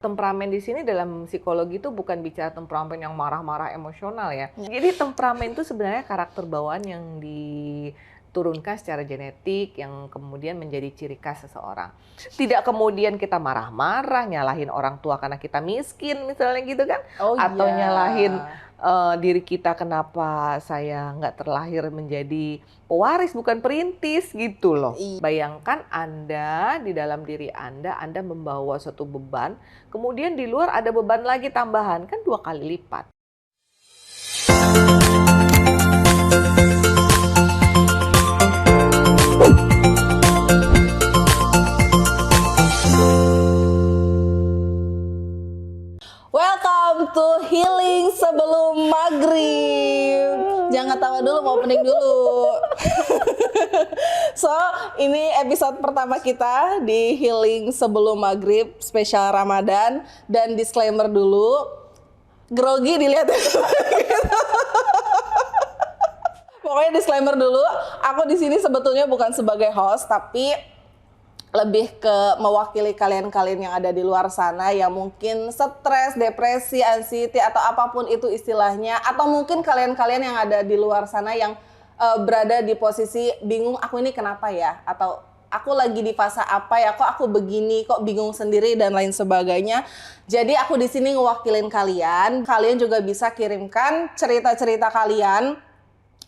Temperamen di sini dalam psikologi itu bukan bicara temperamen yang marah-marah emosional ya. Jadi temperamen itu sebenarnya karakter bawaan yang diturunkan secara genetik yang kemudian menjadi ciri khas seseorang. Tidak kemudian kita marah-marah, nyalahin orang tua karena kita miskin misalnya gitu kan. Oh Atau iya. nyalahin diri kita kenapa saya nggak terlahir menjadi pewaris bukan perintis gitu loh. Bayangkan Anda di dalam diri Anda membawa suatu beban, kemudian di luar ada beban lagi tambahan, kan 2 kali lipat. Welcome to Healing Sebelum Maghrib. Jangan tawa dulu, mau opening dulu. So, ini episode pertama kita di Healing Sebelum Maghrib spesial Ramadan. Dan disclaimer dulu, grogi dilihat. Pokoknya disclaimer dulu, aku di sini sebetulnya bukan sebagai host, tapi lebih ke mewakili kalian-kalian yang ada di luar sana yang mungkin stres, depresi, anxiety atau apapun itu istilahnya, atau mungkin kalian-kalian yang ada di luar sana yang berada di posisi bingung, aku ini kenapa ya, atau aku lagi di fase apa ya, kok aku begini, kok bingung sendiri dan lain sebagainya. Jadi aku di sini ngewakilin kalian. Kalian juga bisa kirimkan cerita-cerita kalian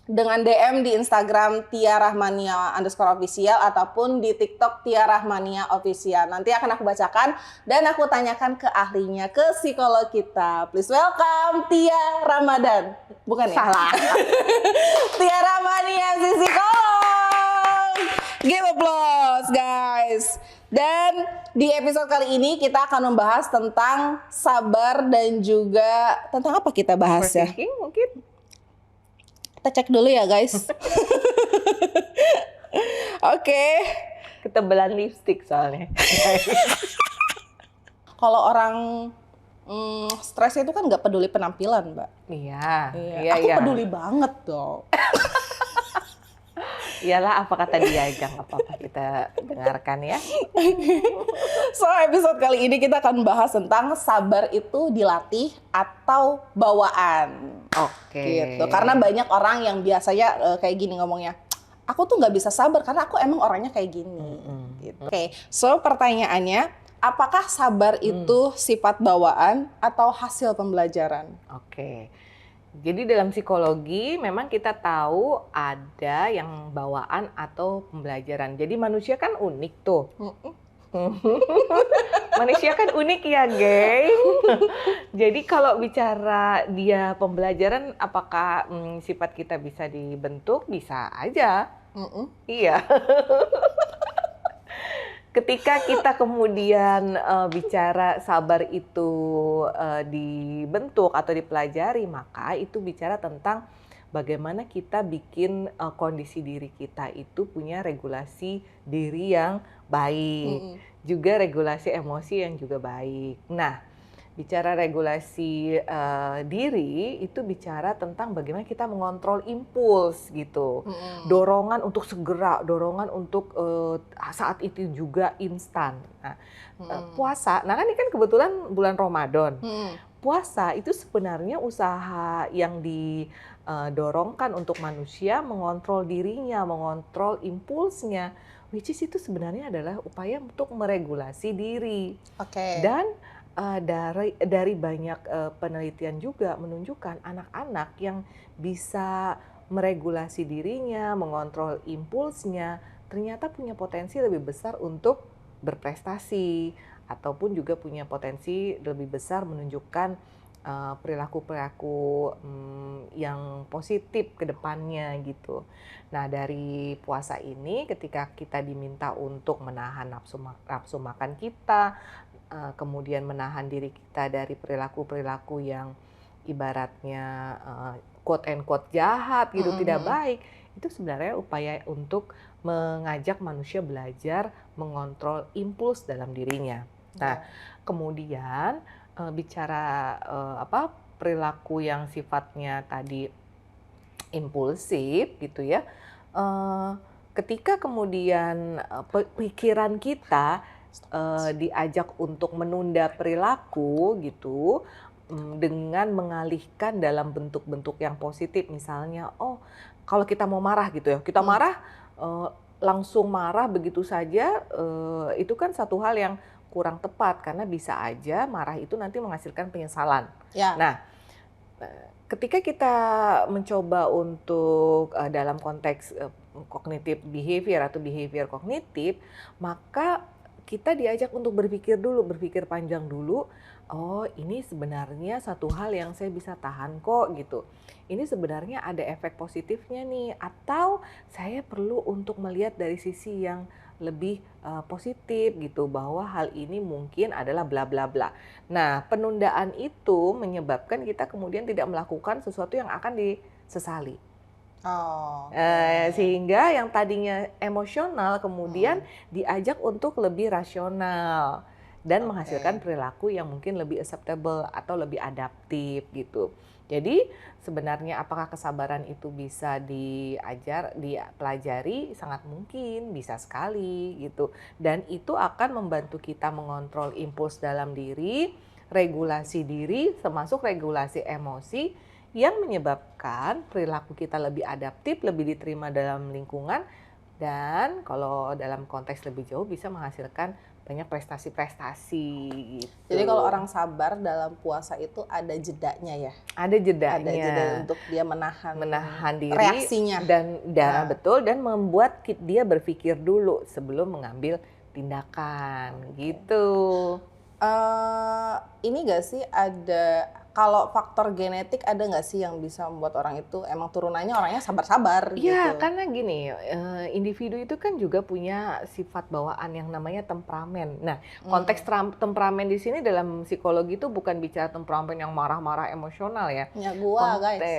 dengan DM di Instagram @tiarahmania_official ataupun di TikTok @tiarahmania_official. Nanti akan aku bacakan dan aku tanyakan ke ahlinya, ke psikolog kita. Please welcome Tia Ramadan. Bukan ya? Salah. Tia Ramania, si psikolog. Give applause guys. Dan di episode kali ini kita akan membahas tentang sabar dan juga tentang apa kita bahas ya? Overthinking mungkin. Kita cek dulu ya guys. Oke. Ketebalan lipstick soalnya. Kalau orang stres itu kan nggak peduli penampilan, Mbak. Iya. Aku peduli banget dong. Iyalah, apa kata dia aja, nggak apa-apa, kita dengarkan ya. So episode kali ini kita akan bahas tentang sabar itu dilatih atau bawaan. Oke. Gitu. Karena banyak orang yang biasanya kayak gini ngomongnya, aku tuh nggak bisa sabar karena aku emang orangnya kayak gini. Gitu. Oke, so pertanyaannya, apakah sabar itu sifat bawaan atau hasil pembelajaran? Oke. Jadi dalam psikologi memang kita tahu ada yang bawaan atau pembelajaran. Jadi manusia kan unik tuh. Manusia kan unik ya, geng. Jadi kalau bicara dia pembelajaran, apakah sifat kita bisa dibentuk? Bisa aja. Iya. Ketika kita kemudian bicara sabar itu dibentuk atau dipelajari, maka itu bicara tentang bagaimana kita bikin kondisi diri kita itu punya regulasi diri yang baik, juga regulasi emosi yang juga baik. Nah, bicara regulasi diri itu bicara tentang bagaimana kita mengontrol impuls gitu, dorongan untuk segera, dorongan untuk saat itu juga instan. Nah, puasa, nah kan ini kan kebetulan bulan Ramadan. Puasa itu sebenarnya usaha yang didorongkan untuk manusia mengontrol dirinya, mengontrol impulsnya, which is itu sebenarnya adalah upaya untuk meregulasi diri. Oke. Dan dari banyak penelitian juga menunjukkan anak-anak yang bisa meregulasi dirinya, mengontrol impulsnya, ternyata punya potensi lebih besar untuk berprestasi ataupun juga punya potensi lebih besar menunjukkan perilaku-perilaku yang positif ke depannya gitu. Nah, dari puasa ini ketika kita diminta untuk menahan nafsu makan kita, kemudian menahan diri kita dari perilaku-perilaku yang ibaratnya quote and quote jahat gitu, tidak baik, itu sebenarnya upaya untuk mengajak manusia belajar mengontrol impuls dalam dirinya. Nah, kemudian bicara perilaku yang sifatnya tadi impulsif gitu ya, ketika kemudian pikiran kita diajak untuk menunda perilaku gitu, dengan mengalihkan dalam bentuk-bentuk yang positif. Misalnya, oh kalau kita mau marah gitu ya, kita Hmm. marah, eee, langsung marah begitu saja, itu kan satu hal yang kurang tepat karena bisa aja marah itu nanti menghasilkan penyesalan. Ya. Nah, ketika kita mencoba untuk, dalam konteks, cognitive behavior atau behavior kognitif, maka kita diajak untuk berpikir dulu, berpikir panjang dulu, "Oh, ini sebenarnya satu hal yang saya bisa tahan kok," gitu. "Ini sebenarnya ada efek positifnya nih, atau saya perlu untuk melihat dari sisi yang lebih, positif gitu, bahwa hal ini mungkin adalah bla bla bla." Nah, penundaan itu menyebabkan kita kemudian tidak melakukan sesuatu yang akan disesali. Oh, oke. Sehingga yang tadinya emosional kemudian Mm-mm. diajak untuk lebih rasional dan menghasilkan Oke. perilaku yang mungkin lebih acceptable atau lebih adaptif gitu. Jadi sebenarnya apakah kesabaran itu bisa dipelajari? Sangat mungkin, bisa sekali gitu. Dan itu akan membantu kita mengontrol impuls dalam diri, regulasi diri, termasuk regulasi emosi yang menyebabkan perilaku kita lebih adaptif, lebih diterima dalam lingkungan, dan kalau dalam konteks lebih jauh bisa menghasilkan banyak prestasi-prestasi Jadi kalau gitu. orang sabar dalam puasa itu ada jedanya ya? Ada Ada jeda jedanya, untuk dia menahan menahan diri reaksinya. dan Ah, betul, dan membuat dia berpikir dulu sebelum mengambil tindakan oke. gitu. Ini nggak sih ada kalau faktor genetik ada nggak sih yang bisa membuat orang itu emang turunannya orangnya sabar-sabar Iya, gitu? karena gini, individu itu kan juga punya sifat bawaan yang namanya temperamen. Nah, konteks Hmm. temperamen di sini dalam psikologi itu bukan bicara temperamen yang marah-marah emosional ya. Punya gua guys. Konte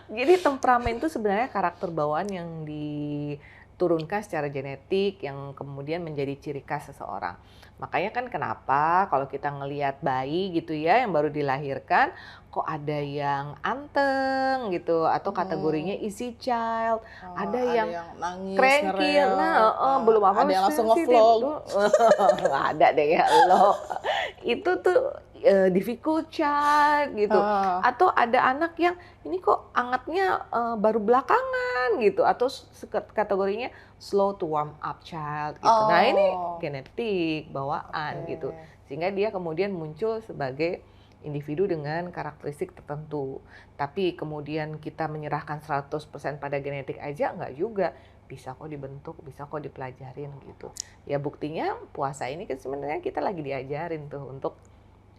Jadi temperamen itu sebenarnya karakter bawaan yang diturunkan secara genetik yang kemudian menjadi ciri khas seseorang. Makanya kan kenapa kalau kita ngelihat bayi gitu ya yang baru dilahirkan, kok ada yang anteng gitu atau kategorinya Hmm. easy child, Oh, ada ada yang yang nangis, cranky, ngereok, nah belum ada apa yang langsung sensitif ngevlog. tuh. Ada deh ya lo. Itu tuh, difficult child gitu. Ah, Atau ada anak yang ini kok angetnya, baru belakangan gitu atau kategorinya slow to warm up child gitu. Nah ini oh, genetik, bawaan gitu. oke. Sehingga dia kemudian muncul sebagai individu dengan karakteristik tertentu. Tapi kemudian kita menyerahkan 100% pada genetik aja enggak juga. Bisa kok dibentuk, bisa kok dipelajarin gitu. Ya buktinya puasa ini kan sebenarnya kita lagi diajarin tuh untuk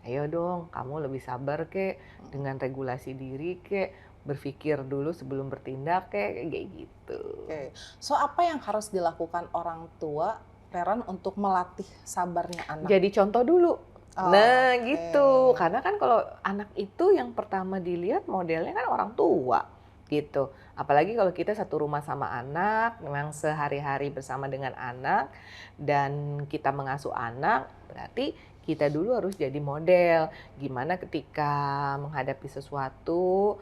ayo dong kamu lebih sabar kek, dengan regulasi diri kek, berpikir dulu sebelum bertindak kek, kayak gitu. Oke. So apa yang harus dilakukan orang tua, parent untuk melatih sabarnya anak? Jadi contoh dulu. Oh, Nah gitu, oke. karena kan kalau anak itu yang pertama dilihat modelnya kan orang tua gitu. Apalagi kalau kita satu rumah sama anak, memang sehari-hari bersama dengan anak dan kita mengasuh anak, berarti kita dulu harus jadi model. Gimana ketika menghadapi sesuatu,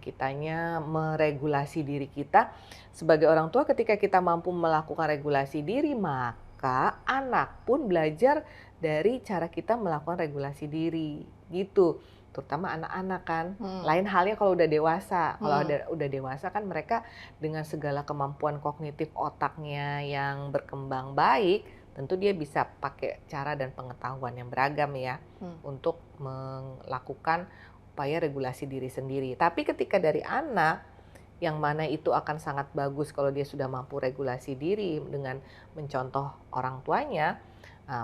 kitanya meregulasi diri kita. Sebagai orang tua ketika kita mampu melakukan regulasi diri, maka anak pun belajar dari cara kita melakukan regulasi diri, gitu. Terutama anak-anak kan. Hmm. Lain halnya kalau udah dewasa. Kalau Hmm. udah dewasa kan mereka dengan segala kemampuan kognitif otaknya yang berkembang baik, tentu dia bisa pakai cara dan pengetahuan yang beragam ya Hmm. untuk melakukan upaya regulasi diri sendiri. Tapi ketika dari anak, yang mana itu akan sangat bagus kalau dia sudah mampu regulasi diri dengan mencontoh orang tuanya,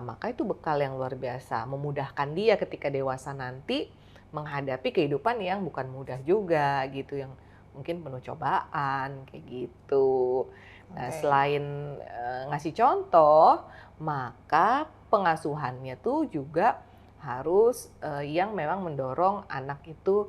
maka itu bekal yang luar biasa, memudahkan dia ketika dewasa nanti menghadapi kehidupan yang bukan mudah juga gitu, yang mungkin penuh cobaan kayak gitu. Nah, Oke. selain ngasih contoh, maka pengasuhannya tuh juga harus yang memang mendorong anak itu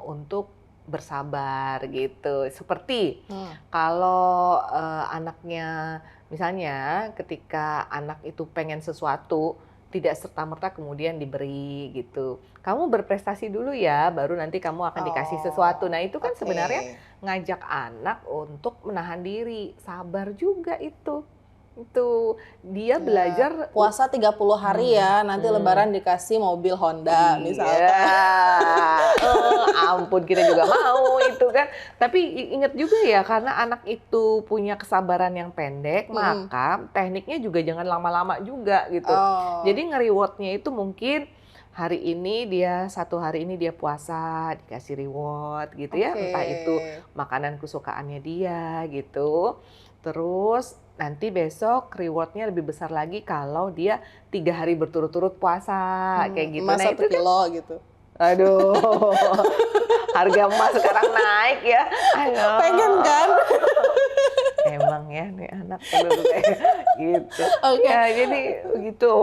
untuk bersabar gitu. Seperti Hmm. kalau anaknya misalnya ketika anak itu pengen sesuatu, tidak serta-merta kemudian diberi gitu. Kamu berprestasi dulu ya, baru nanti kamu akan dikasih sesuatu. Nah Oh, itu kan oke. sebenarnya ngajak anak untuk menahan diri, sabar juga itu. Itu dia Ya, belajar puasa 30 hari ya, nanti Lebaran dikasih mobil Honda misalkan. Ampun kita juga mau itu kan. Tapi ingat juga ya karena anak itu punya kesabaran yang pendek, Mm-mm. maka tekniknya juga jangan lama-lama juga gitu. Oh, Jadi nge-rewardnya itu mungkin hari ini dia satu hari ini dia puasa dikasih reward gitu ya, oke. entah itu makanan kesukaannya dia gitu. Terus nanti besok rewardnya lebih besar lagi kalau dia 3 hari berturut-turut puasa kayak gitu. Emas Nah satu itu kan, kilo gitu. aduh, harga emas sekarang naik ya. Ayo. Pengen kan? Emang ya nih anak bener-bener gitu. Oke. Ya jadi gitu.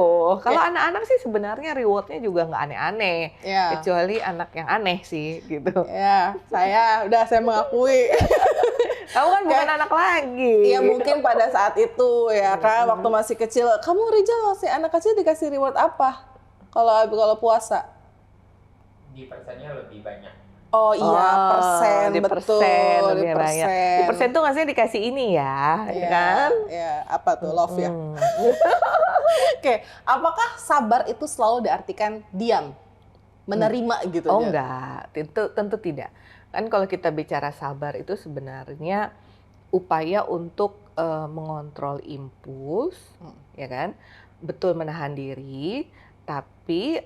Kalau Oke. anak-anak sih sebenarnya rewardnya juga nggak aneh-aneh. Ya, Kecuali anak yang aneh sih gitu. ya, saya mengakui. Kamu kan bukan anak lagi. Iya mungkin pada saat itu ya kan waktu masih kecil. Kamu Rijal masih anak kecil dikasih reward apa? Kalau puasa? Di persennya lebih banyak. Oh iya, persen, di betul, persen di lebih banyak. Di persen. persen tuh maksudnya dikasih ini ya, Iya, kan? iya, apa tuh love ya? Hmm. Oke, apakah sabar itu selalu diartikan diam, menerima gitu Oh aja? enggak, tentu tidak. Kan kalau kita bicara sabar itu sebenarnya upaya untuk mengontrol impuls, ya kan? Betul menahan diri, tapi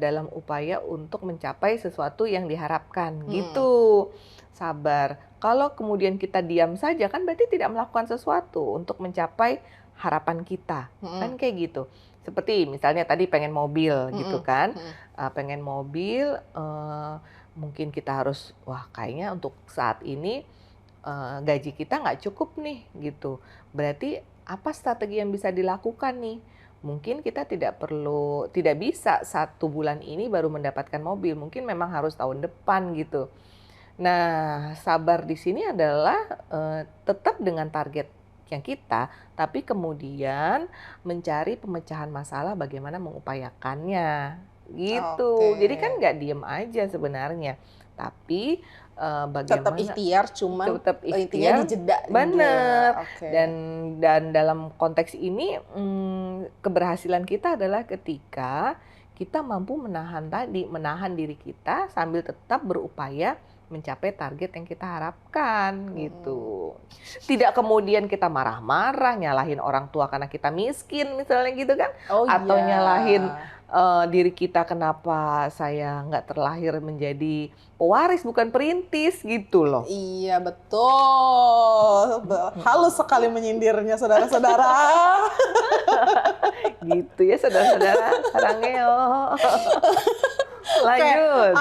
dalam upaya untuk mencapai sesuatu yang diharapkan, gitu. Sabar. Kalau kemudian kita diam saja kan berarti tidak melakukan sesuatu untuk mencapai harapan kita, kan kayak gitu. Seperti misalnya tadi pengen mobil gitu kan, pengen mobil, mungkin kita harus, wah kayaknya untuk saat ini gaji kita nggak cukup nih gitu. Berarti apa strategi yang bisa dilakukan nih? Mungkin kita tidak bisa 1 bulan ini baru mendapatkan mobil. Mungkin memang harus tahun depan gitu. Nah, sabar di sini adalah tetap dengan target yang kita, tapi kemudian mencari pemecahan masalah bagaimana mengupayakannya gitu. Jadi kan Oke. nggak diem aja sebenarnya, tapi Tetap bagaimana ikhtiar, cuman tetap intinya ikhtiar, dijeda gitu bener. ya. Oke. Dan dalam konteks ini keberhasilan kita adalah ketika kita mampu menahan diri kita sambil tetap berupaya mencapai target yang kita harapkan gitu. Tidak kemudian kita marah-marah, nyalahin orang tua karena kita miskin misalnya gitu kan, Oh atau iya. nyalahin diri kita kenapa saya nggak terlahir menjadi pewaris bukan perintis gitu loh. Iya betul. Halus sekali menyindirnya saudara-saudara. Gitu ya saudara-saudara, sarangeo. Lanjut.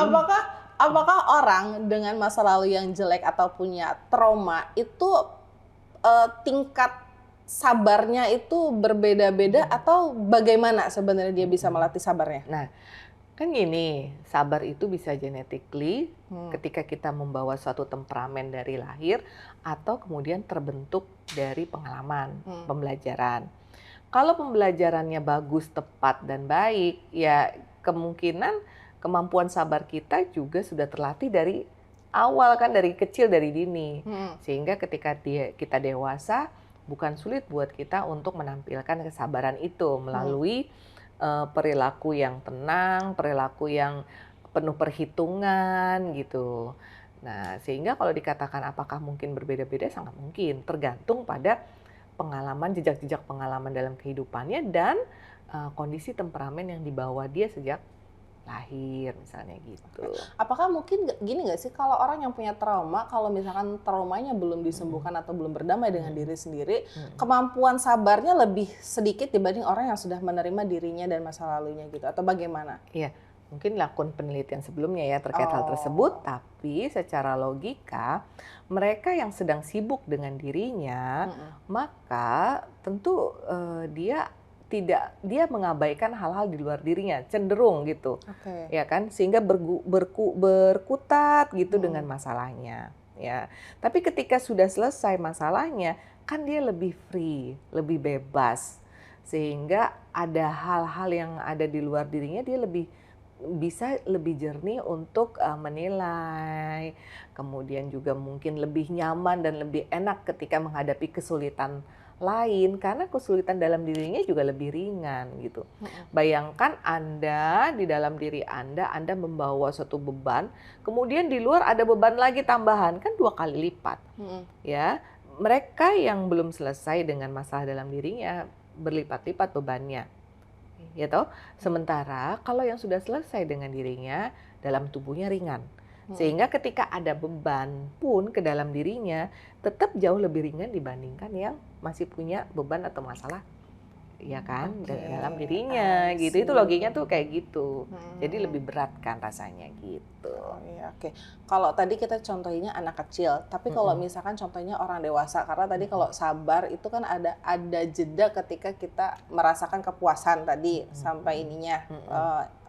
Apakah orang dengan masa lalu yang jelek atau punya trauma itu tingkat sabarnya itu berbeda-beda atau bagaimana sebenarnya dia bisa melatih sabarnya? Nah, kan gini, sabar itu bisa genetically ketika kita membawa suatu temperamen dari lahir atau kemudian terbentuk dari pengalaman, pembelajaran. Kalau pembelajarannya bagus, tepat, dan baik, ya kemungkinan kemampuan sabar kita juga sudah terlatih dari awal kan, dari kecil, dari dini. Sehingga ketika kita dewasa, bukan sulit buat kita untuk menampilkan kesabaran itu melalui perilaku yang tenang, perilaku yang penuh perhitungan gitu. Nah, sehingga kalau dikatakan apakah mungkin berbeda-beda, sangat mungkin. Tergantung pada pengalaman, jejak-jejak pengalaman dalam kehidupannya dan kondisi temperamen yang dibawa dia sejak lahir misalnya gitu. Apakah mungkin gini nggak sih kalau orang yang punya trauma, kalau misalkan traumanya belum disembuhkan atau belum berdamai dengan diri sendiri, kemampuan sabarnya lebih sedikit dibanding orang yang sudah menerima dirinya dan masa lalunya gitu, atau bagaimana? Iya, mungkin lakukan penelitian sebelumnya ya terkait hal tersebut, tapi secara logika mereka yang sedang sibuk dengan dirinya, maka tentu dia mengabaikan hal-hal di luar dirinya, cenderung gitu. Oke. Ya kan, sehingga berkutat gitu dengan masalahnya ya. Tapi ketika sudah selesai masalahnya kan dia lebih free, lebih bebas, sehingga ada hal-hal yang ada di luar dirinya dia bisa lebih jernih untuk menilai, kemudian juga mungkin lebih nyaman dan lebih enak ketika menghadapi kesulitan lain karena kesulitan dalam dirinya juga lebih ringan gitu. Bayangkan Anda di dalam diri Anda membawa suatu beban, kemudian di luar ada beban lagi tambahan, kan 2 kali lipat. Ya, mereka yang belum selesai dengan masalah dalam dirinya berlipat-lipat bebannya. Ya toh? Sementara kalau yang sudah selesai dengan dirinya, dalam tubuhnya ringan. Sehingga ketika ada beban pun ke dalam dirinya tetap jauh lebih ringan dibandingkan yang masih punya beban atau masalah, ya kan, dalam dirinya I gitu. Itu see. logiknya tuh kayak gitu. Jadi lebih berat kan rasanya gitu. Oh iya, oke. Kalau tadi kita contohnya anak kecil, tapi kalau misalkan contohnya orang dewasa, karena tadi kalau sabar itu kan ada jeda ketika kita merasakan kepuasan tadi sampai ininya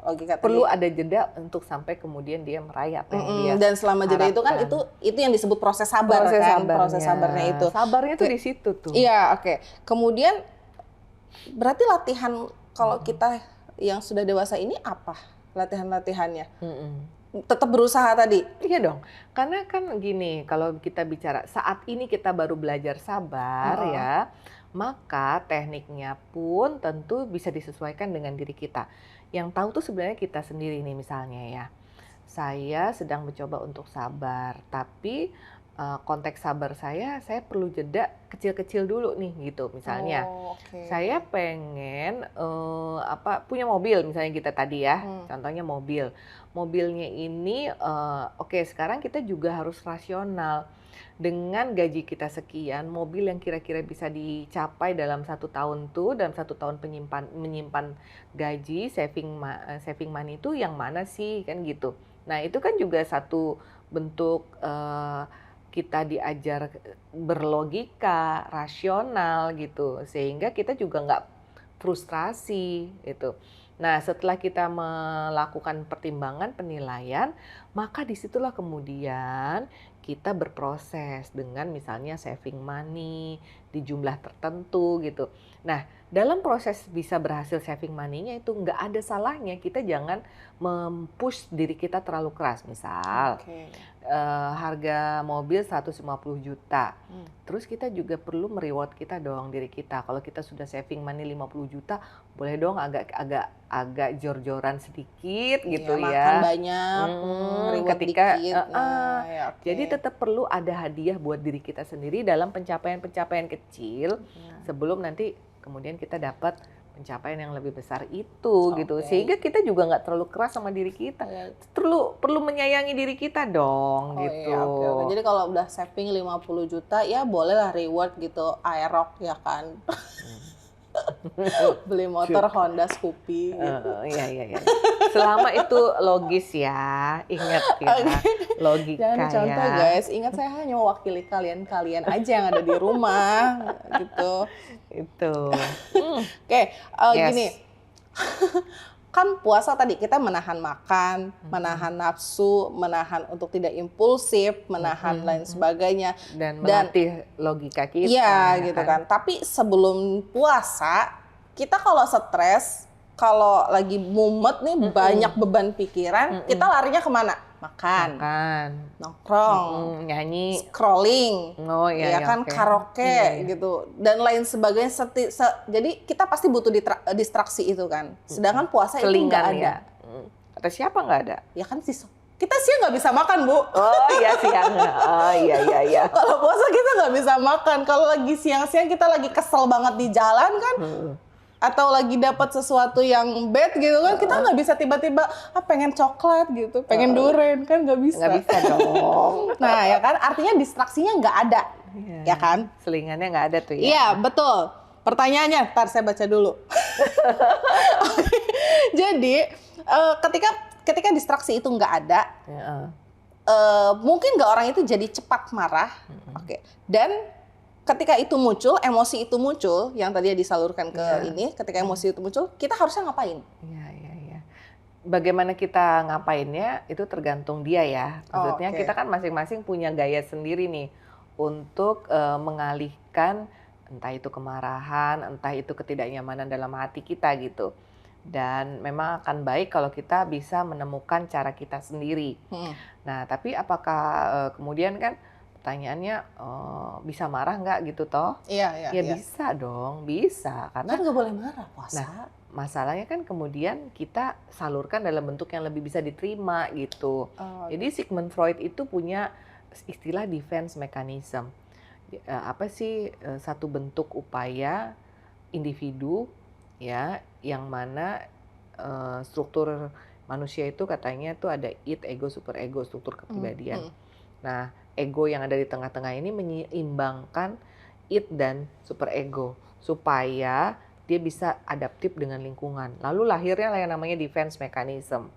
logika Perlu tadi. ada jeda untuk sampai kemudian dia meraih apa yang dia Dan selama jeda itu kan harapkan. itu yang disebut proses sabar kan, proses sabarnya itu. Sabarnya tuh di situ tuh. Iya, oke. Kemudian berarti latihan kalau kita yang sudah dewasa ini apa latihan-latihannya? Tetap berusaha tadi. Iya dong, karena kan gini, kalau kita bicara saat ini kita baru belajar sabar ya, maka tekniknya pun tentu bisa disesuaikan dengan diri kita. Yang tahu tuh sebenarnya kita sendiri nih misalnya ya. Saya sedang mencoba untuk sabar, tapi konteks sabar saya perlu jeda kecil-kecil dulu nih gitu misalnya. Saya pengen punya mobil misalnya kita tadi ya, contohnya mobil. Mobilnya ini oke, sekarang kita juga harus rasional. Dengan gaji kita sekian, mobil yang kira-kira bisa dicapai dalam 1 tahun tuh, dalam 1 tahun menyimpan gaji, saving money itu yang mana sih kan gitu. Nah itu kan juga satu bentuk kita diajar berlogika, rasional gitu, sehingga kita juga nggak frustrasi gitu. Nah setelah kita melakukan pertimbangan penilaian, maka disitulah kemudian kita berproses dengan misalnya saving money di jumlah tertentu gitu. Nah dalam proses bisa berhasil saving money-nya itu nggak ada salahnya kita jangan mempush diri kita terlalu keras. Misal harga mobil 150 juta. Terus kita juga perlu mereward kita dong diri kita. Kalau kita sudah saving money 50 juta, boleh dong agak jor-joran sedikit gitu ya. Makan banyak, reward ketika dikit. Jadi tetap perlu ada hadiah buat diri kita sendiri dalam pencapaian-pencapaian kecil sebelum nanti kemudian kita dapat pencapaian yang lebih besar itu gitu. Sehingga kita juga nggak terlalu keras sama diri kita. Perlu menyayangi diri kita dong gitu. Iya, Jadi kalau udah saving 50 juta ya bolehlah reward gitu, Aerox ya kan. Beli motor Honda Scoopy gitu. Iya. Selama itu logis ya, ingat ya, logika Jangan contoh ya. guys, ingat saya hanya mewakili kalian aja yang ada di rumah gitu. Itu. Oke, Yes. gini. Kan puasa tadi kita menahan makan, menahan nafsu, menahan untuk tidak impulsif, menahan lain sebagainya. Dan melatih logika kita. Iya ya gitu kan. Tapi sebelum puasa, kita kalau stres, kalau lagi mumet nih banyak beban pikiran, kita larinya kemana? Makan, nongkrong, nyanyi, scrolling, oh iya, kan oke. karaoke Iya. gitu dan lain sebagainya. Jadi kita pasti butuh distraksi itu kan. Sedangkan puasa itu nggak Selingan ada. ya. Kata siapa nggak ada? Ya kan sih kita siang nggak bisa makan Bu. Oh iya siang. Oh iya. Kalau puasa kita nggak bisa makan. Kalau lagi siang-siang kita lagi kesel banget di jalan kan. Atau lagi dapat sesuatu yang bad gitu kan, kita nggak bisa tiba-tiba pengen coklat gitu, pengen durian kan nggak bisa. Nggak bisa dong. Nah ya kan, artinya distraksinya nggak ada, ya kan? Selingannya nggak ada tuh ya. Iya betul. Pertanyaannya, ntar saya baca dulu. Jadi ketika distraksi itu nggak ada, mungkin nggak orang itu jadi cepat marah, oke. Dan ketika itu muncul, emosi itu muncul, yang tadi disalurkan ke ini, ketika emosi itu muncul, kita harusnya ngapain? Iya. Bagaimana kita ngapainnya itu tergantung dia ya. Maksudnya kita kan masing-masing punya gaya sendiri nih untuk mengalihkan entah itu kemarahan, entah itu ketidaknyamanan dalam hati kita gitu. Dan memang akan baik kalau kita bisa menemukan cara kita sendiri. Nah, tapi apakah kemudian kan pertanyaannya bisa marah nggak gitu toh? Iya. Ya bisa dong, bisa. Kan Karena nggak boleh marah puasa. Nah, masalahnya kan kemudian kita salurkan dalam bentuk yang lebih bisa diterima gitu. Oh, Jadi Sigmund Freud itu punya istilah defense mechanism. Apa sih satu bentuk upaya individu ya yang mana struktur manusia itu katanya tuh ada id, ego, superego, struktur kepribadian. Nah, ego yang ada di tengah-tengah ini menyeimbangkan id dan superego supaya dia bisa adaptif dengan lingkungan. Lalu lahirnya yang namanya defense mechanism.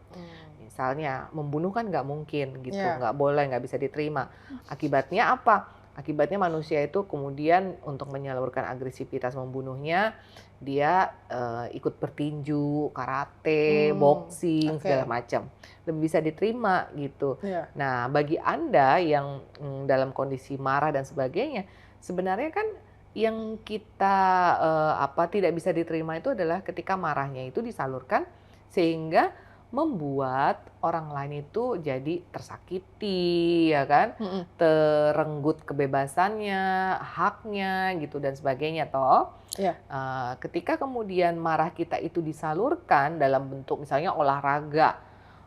Misalnya membunuh kan nggak mungkin gitu, nggak boleh, nggak bisa diterima. Akibatnya apa? Akibatnya manusia itu kemudian untuk menyalurkan agresivitas membunuhnya, dia ikut bertinju, karate, boxing, segala macam. Lebih bisa diterima gitu. Nah, bagi Anda yang dalam kondisi marah dan sebagainya, sebenarnya kan yang kita tidak bisa diterima itu adalah ketika marahnya itu disalurkan sehingga membuat orang lain itu jadi tersakiti, ya kan, terenggut kebebasannya, haknya, gitu dan sebagainya, toh. Ketika kemudian marah kita itu disalurkan dalam bentuk misalnya olahraga,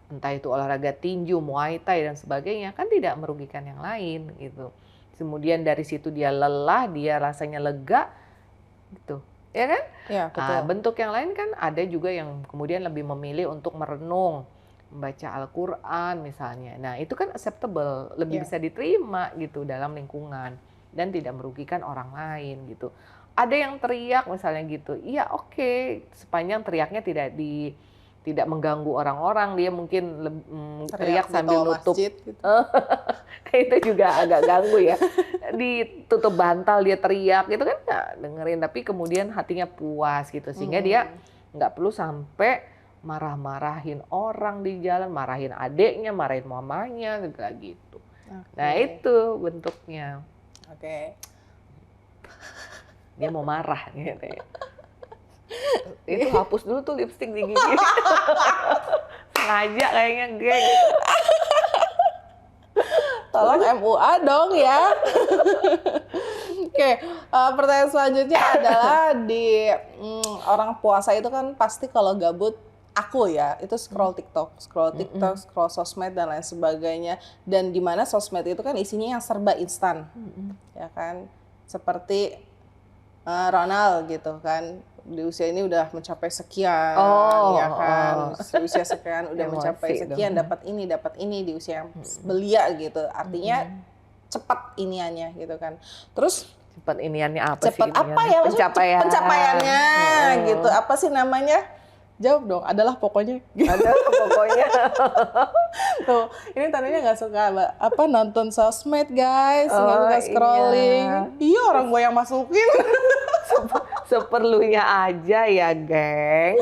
entah itu olahraga tinju, muay thai dan sebagainya, kan tidak merugikan yang lain, gitu. Kemudian dari situ dia lelah, dia rasanya lega, gitu. Ya kan? Ya, betul. Bentuk yang lain kan ada juga yang kemudian lebih memilih untuk merenung, membaca Al-Quran misalnya. Nah itu kan acceptable, lebih bisa diterima gitu dalam lingkungan dan tidak merugikan orang lain gitu. Ada yang teriak misalnya gitu, iya oke, sepanjang teriaknya tidak mengganggu orang-orang, dia mungkin teriak sambil nutup. Gitu. Itu juga agak ganggu ya. Ditutup bantal dia teriak gitu kan nggak dengerin, tapi kemudian hatinya puas gitu sehingga dia nggak perlu sampai marah-marahin orang di jalan, marahin adeknya, marahin mamanya gitu. Nah itu bentuknya. Dia mau marah gitu ya. Itu hapus dulu tuh lipstik di gigi. Sengaja kayaknya, geng. Tolong MUA dong ya. Pertanyaan selanjutnya adalah di orang puasa itu kan pasti kalau gabut, aku ya itu scroll TikTok, scroll sosmed dan lain sebagainya. Dan di mana sosmed itu kan isinya yang serba instan, ya kan? Seperti Ronald gitu kan. Di usia ini udah mencapai sekian, ya kan, usia sekian udah mencapai sekian, dapat ini di usia yang belia gitu, artinya cepat iniannya gitu kan. Terus cepat iniannya apa sih? Cepat apa ya? Pencapaiannya gitu, apa sih namanya? Jawab dong, adalah pokoknya. Adalah pokoknya. Tuh, ini tandanya nggak suka apa nonton sosmed guys, nggak suka scrolling. Iya orang gue yang masukin. Seperlunya aja ya, geng.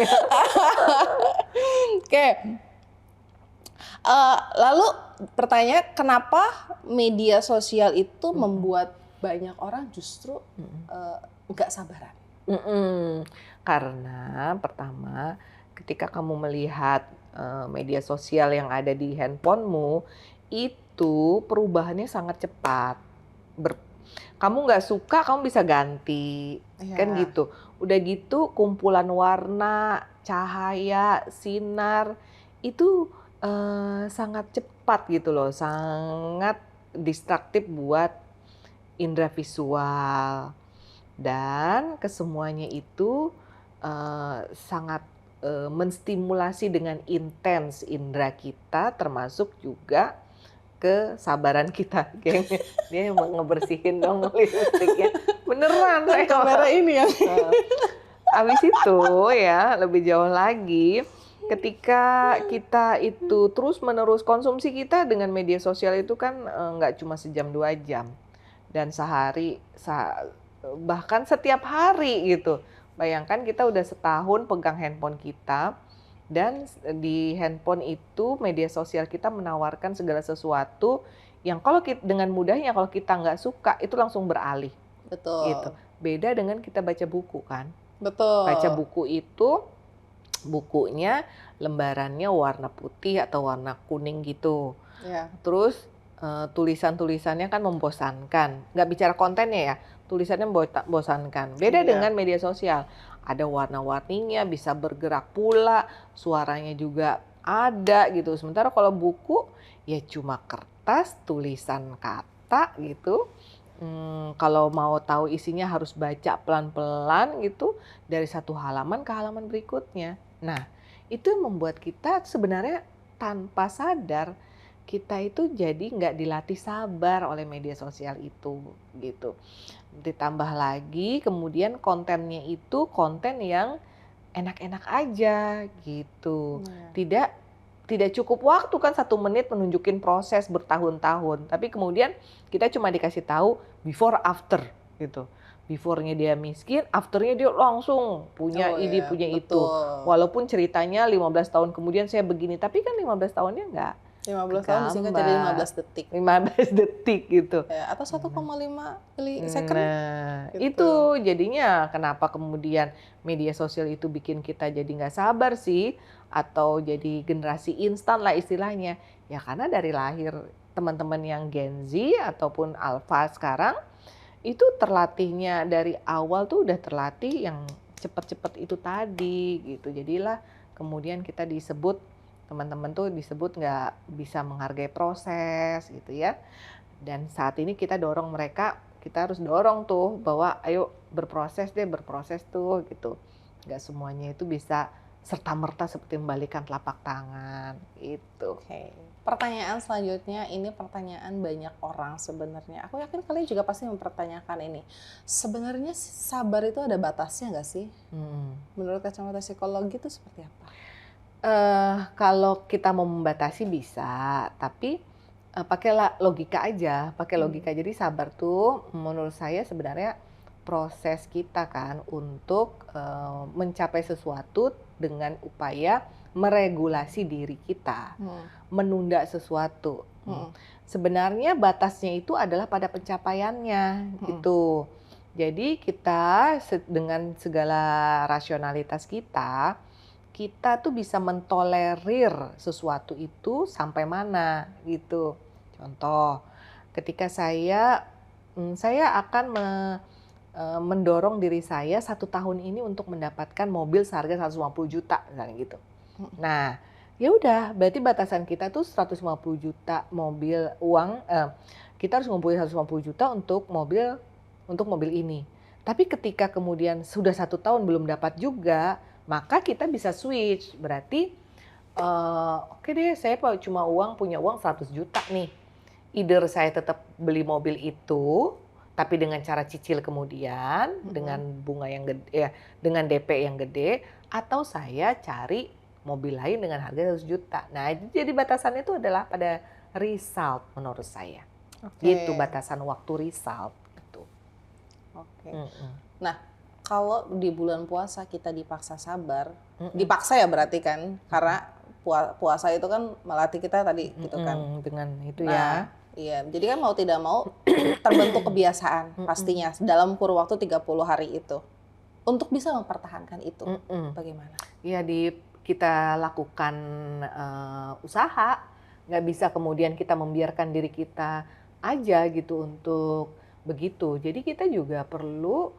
Lalu pertanyaan, kenapa media sosial itu membuat banyak orang justru nggak sabaran? Karena pertama, ketika kamu melihat media sosial yang ada di handphonemu, itu perubahannya sangat cepat. Kamu nggak suka, kamu bisa ganti, kan gitu. Udah gitu kumpulan warna, cahaya, sinar, itu sangat cepat gitu loh, sangat distraktif buat indera visual. Dan kesemuanya itu sangat menstimulasi dengan intens indera kita, termasuk juga kesabaran kita, geng. Dia mau ngebersihin dong lipstiknya. Beneran. Kamera ini ya. Abis itu ya, lebih jauh lagi, ketika kita itu terus-menerus konsumsi kita dengan media sosial itu kan nggak cuma sejam 2 jam. Dan sehari, bahkan setiap hari gitu. Bayangkan kita udah setahun pegang handphone kita, dan di handphone itu media sosial kita menawarkan segala sesuatu yang kalau kita, dengan mudahnya kalau kita nggak suka itu langsung beralih. Betul. Gitu. Beda dengan kita baca buku kan. Betul. Baca buku itu bukunya lembarannya warna putih atau warna kuning gitu. Terus tulisan-tulisannya kan membosankan. Nggak bicara kontennya ya, tulisannya membosankan. Beda Iya. dengan media sosial. Ada warna-warninya, bisa bergerak pula, suaranya juga ada gitu. Sementara kalau buku ya cuma kertas, tulisan kata gitu. Kalau mau tahu isinya harus baca pelan-pelan gitu dari satu halaman ke halaman berikutnya. Nah, itu yang membuat kita sebenarnya tanpa sadar kita itu jadi nggak dilatih sabar oleh media sosial itu gitu. Ditambah lagi kemudian kontennya itu konten yang enak-enak aja gitu. Iya. Tidak cukup waktu kan 1 menit menunjukin proses bertahun-tahun. Tapi kemudian kita cuma dikasih tahu before after gitu. Before-nya dia miskin, after-nya dia langsung punya Oh ini, ya, punya itu. betul. Walaupun ceritanya 15 tahun kemudian saya begini, tapi kan 15 tahunnya enggak 15 tahun disingkat jadi 15 detik. 15 detik gitu. Ya, atau 1,5 millisecond. Nah, gitu. itu jadinya kenapa kemudian media sosial itu bikin kita jadi nggak sabar sih, atau jadi generasi instan lah istilahnya. Ya karena dari lahir teman-teman yang Gen Z ataupun Alpha sekarang, itu terlatihnya dari awal tuh udah terlatih yang cepet-cepet itu tadi gitu. Jadilah kemudian kita disebut, teman-teman tuh disebut nggak bisa menghargai proses gitu ya. Dan saat ini kita dorong mereka, kita harus dorong tuh bahwa ayo berproses deh, berproses tuh gitu. Nggak semuanya itu bisa serta-merta seperti membalikan telapak tangan gitu. Oke. Pertanyaan selanjutnya, ini pertanyaan banyak orang sebenarnya. Aku yakin kalian juga pasti mempertanyakan ini. Sebenarnya sabar itu ada batasnya nggak sih? Menurut kacamata psikologi itu seperti apa? Kalau kita mau membatasi bisa, tapi pakailah logika aja, pakai logika. Jadi sabar tuh menurut saya sebenarnya proses kita kan untuk mencapai sesuatu dengan upaya meregulasi diri kita, menunda sesuatu. Sebenarnya batasnya itu adalah pada pencapaiannya gitu. Jadi kita dengan segala rasionalitas kita tuh bisa mentolerir sesuatu itu sampai mana gitu. Contoh, ketika saya akan mendorong diri saya 1 tahun ini untuk mendapatkan mobil seharga 150 juta misalnya gitu. Nah, ya udah berarti batasan kita tuh 150 juta mobil uang, kita harus ngumpulin 150 juta untuk mobil ini. Tapi ketika kemudian sudah 1 tahun belum dapat juga, maka kita bisa switch. Berarti oke deh, saya cuma punya uang 100 juta nih. Either saya tetap beli mobil itu, tapi dengan cara cicil kemudian, dengan bunga yang gede, ya, dengan DP yang gede, atau saya cari mobil lain dengan harga 100 juta. Nah, jadi batasan itu adalah pada result menurut saya. Gitu batasan waktu result gitu. Oke. Nah, kalau di bulan puasa kita dipaksa sabar, dipaksa ya berarti kan, karena puasa itu kan melatih kita tadi gitu kan. Dengan itu Nah, iya, jadi kan mau tidak mau terbentuk kebiasaan pastinya dalam kurun waktu 30 hari itu. Untuk bisa mempertahankan itu, bagaimana? Iya, kita lakukan usaha, nggak bisa kemudian kita membiarkan diri kita aja gitu untuk begitu. Jadi kita juga perlu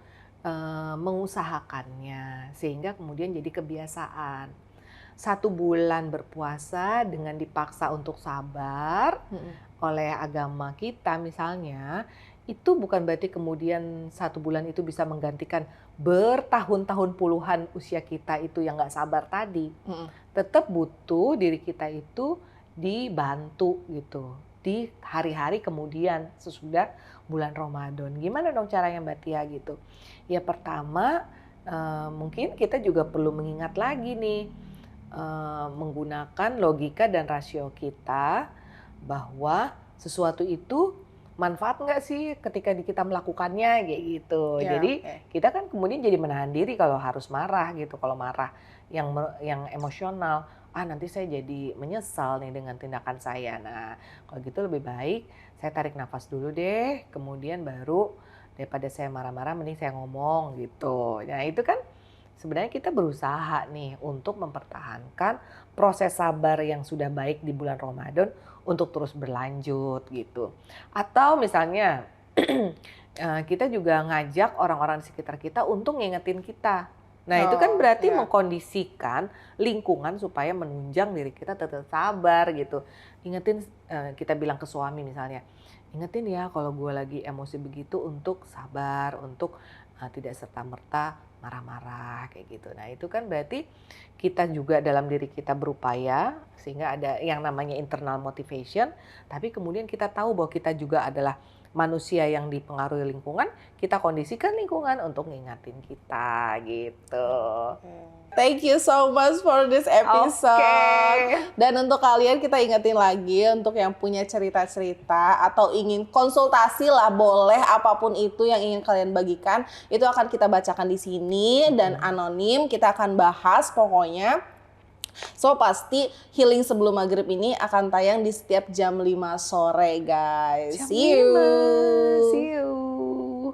mengusahakannya sehingga kemudian jadi kebiasaan. 1 bulan berpuasa dengan dipaksa untuk sabar oleh agama kita misalnya, itu bukan berarti kemudian 1 bulan itu bisa menggantikan bertahun-tahun puluhan usia kita itu yang nggak sabar tadi. Tetap butuh diri kita itu dibantu gitu di hari-hari kemudian sesudah bulan Ramadan. Gimana dong caranya Mbak Tia gitu? Ya pertama mungkin kita juga perlu mengingat lagi nih, menggunakan logika dan rasio kita bahwa sesuatu itu manfaat nggak sih ketika kita melakukannya kayak gitu. Ya, Jadi kita kan kemudian jadi menahan diri kalau harus marah gitu. Kalau marah yang emosional, nanti saya jadi menyesal nih dengan tindakan saya. Nah, kalau gitu lebih baik saya tarik nafas dulu deh, kemudian baru daripada saya marah-marah mending saya ngomong gitu. Nah, itu kan sebenarnya kita berusaha nih untuk mempertahankan proses sabar yang sudah baik di bulan Ramadan untuk terus berlanjut gitu. Atau misalnya kita juga ngajak orang-orang di sekitar kita untuk ngingetin kita. Nah, itu kan berarti iya. mengkondisikan lingkungan supaya menunjang diri kita tetap sabar gitu. Ingetin, kita bilang ke suami misalnya, ingetin ya kalau gue lagi emosi begitu untuk sabar, untuk tidak serta-merta marah-marah kayak gitu. Nah, itu kan berarti kita juga dalam diri kita berupaya sehingga ada yang namanya internal motivation, tapi kemudian kita tahu bahwa kita juga adalah manusia yang dipengaruhi lingkungan, kita kondisikan lingkungan untuk ngingatin kita gitu. Thank you so much for this episode. Oke. Dan untuk kalian kita ingetin lagi untuk yang punya cerita-cerita atau ingin konsultasi lah, boleh apapun itu yang ingin kalian bagikan, itu akan kita bacakan di sini dan anonim, kita akan bahas pokoknya. So pasti healing sebelum maghrib ini akan tayang di setiap jam 5 sore guys. Jam See you. 5. See you.